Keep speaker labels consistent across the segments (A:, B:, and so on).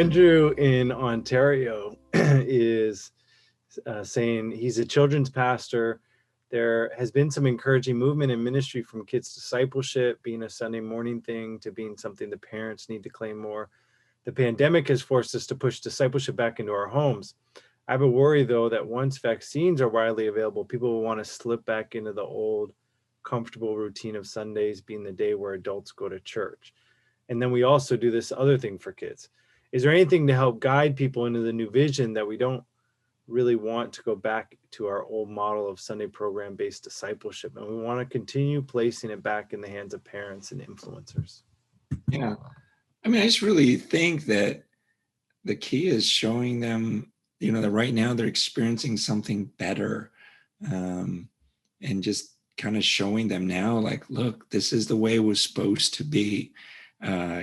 A: Andrew in Ontario is saying he's a children's pastor. There has been some encouraging movement in ministry from kids discipleship being a Sunday morning thing to being something the parents need to claim more. The pandemic has forced us to push discipleship back into our homes. I have a worry, though, that once vaccines are widely available, people will want to slip back into the old, comfortable routine of Sundays being the day where adults go to church. And then we also do this other thing for kids. Is there anything to help guide people into the new vision that we don't really want to go back to our old model of Sunday program-based discipleship, and we want to continue placing it back in the hands of parents and influencers?
B: Yeah. I mean, I just really think that the key is showing them, that right now they're experiencing something better, and just kind of showing them now, like, look, this is the way it was supposed to be.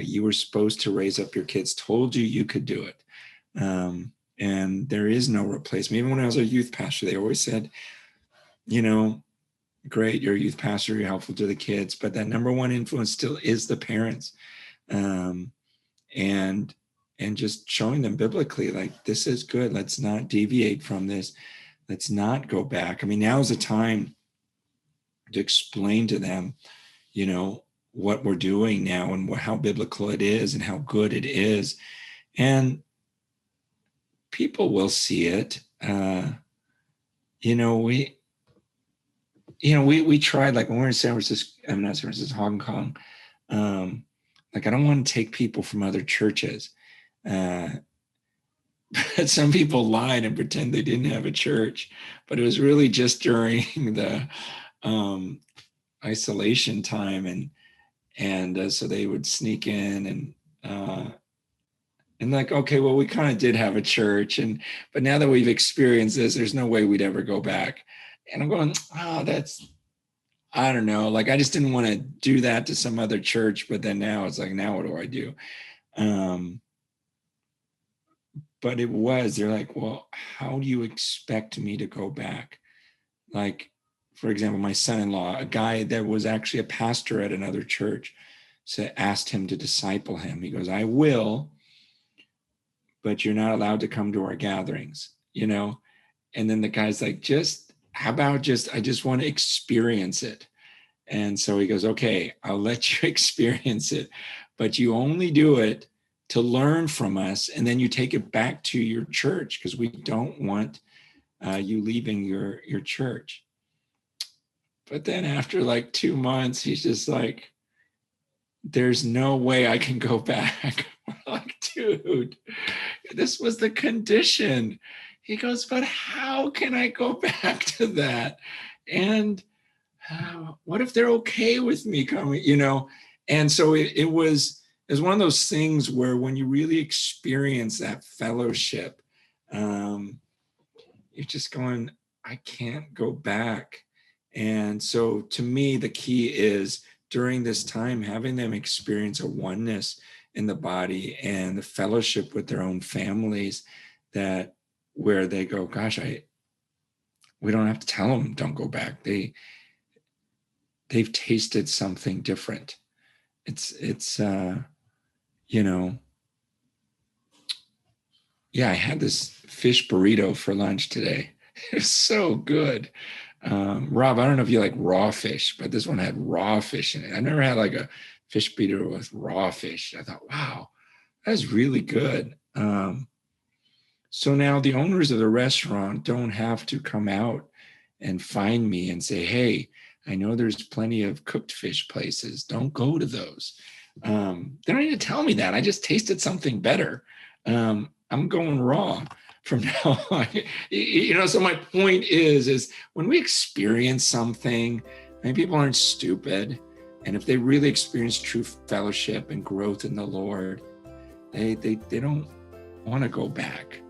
B: You were supposed to raise up your kids, told you could do it. And there is no replacement. Even when I was a youth pastor, they always said, great, you're a youth pastor, you're helpful to the kids, but that number one influence still is the parents. And just showing them biblically, like, this is good. Let's not deviate from this. Let's not go back. I mean, now is the time to explain to them, what we're doing now and how biblical it is and how good it is. And people will see it. We tried, like, when we were in San Francisco, I'm not San Francisco, Hong Kong. Like, I don't want to take people from other churches. But some people lied and pretend they didn't have a church, but it was really just during the isolation time, and so they would sneak in and like, okay, well, we kind of did have a church, but now that we've experienced this, there's no way we'd ever go back. And I'm going, I don't know, like, I just didn't want to do that to some other church, but then now it's like, now what do I do? But they're like, well, how do you expect me to go back? Like, for example, my son-in-law, a guy that was actually a pastor at another church, asked him to disciple him. He goes, I will, but you're not allowed to come to our gatherings, And then the guy's like, how about I just want to experience it. And so he goes, okay, I'll let you experience it, but you only do it to learn from us, and then you take it back to your church, because we don't want you leaving your church. But then after like 2 months, he's just like, there's no way I can go back. We're like, dude, this was the condition. He goes, but how can I go back to that? And what if they're okay with me coming, And so it was one of those things where when you really experience that fellowship, you're just going, I can't go back. And so to me, the key is during this time, having them experience a oneness in the body and the fellowship with their own families, that where they go, gosh, we don't have to tell them don't go back. They've tasted something different. It's I had this fish burrito for lunch today. It was so good. Rob, I don't know if you like raw fish, but this one had raw fish in it. I never had like a fish burrito with raw fish. I thought, wow, that's really good. So now the owners of the restaurant don't have to come out and find me and say, hey, I know there's plenty of cooked fish places. Don't go to those. They don't need to tell me that. I just tasted something better. I'm going raw from now on. So my point is when we experience something, many people aren't stupid. And if they really experience true fellowship and growth in the Lord, they don't want to go back.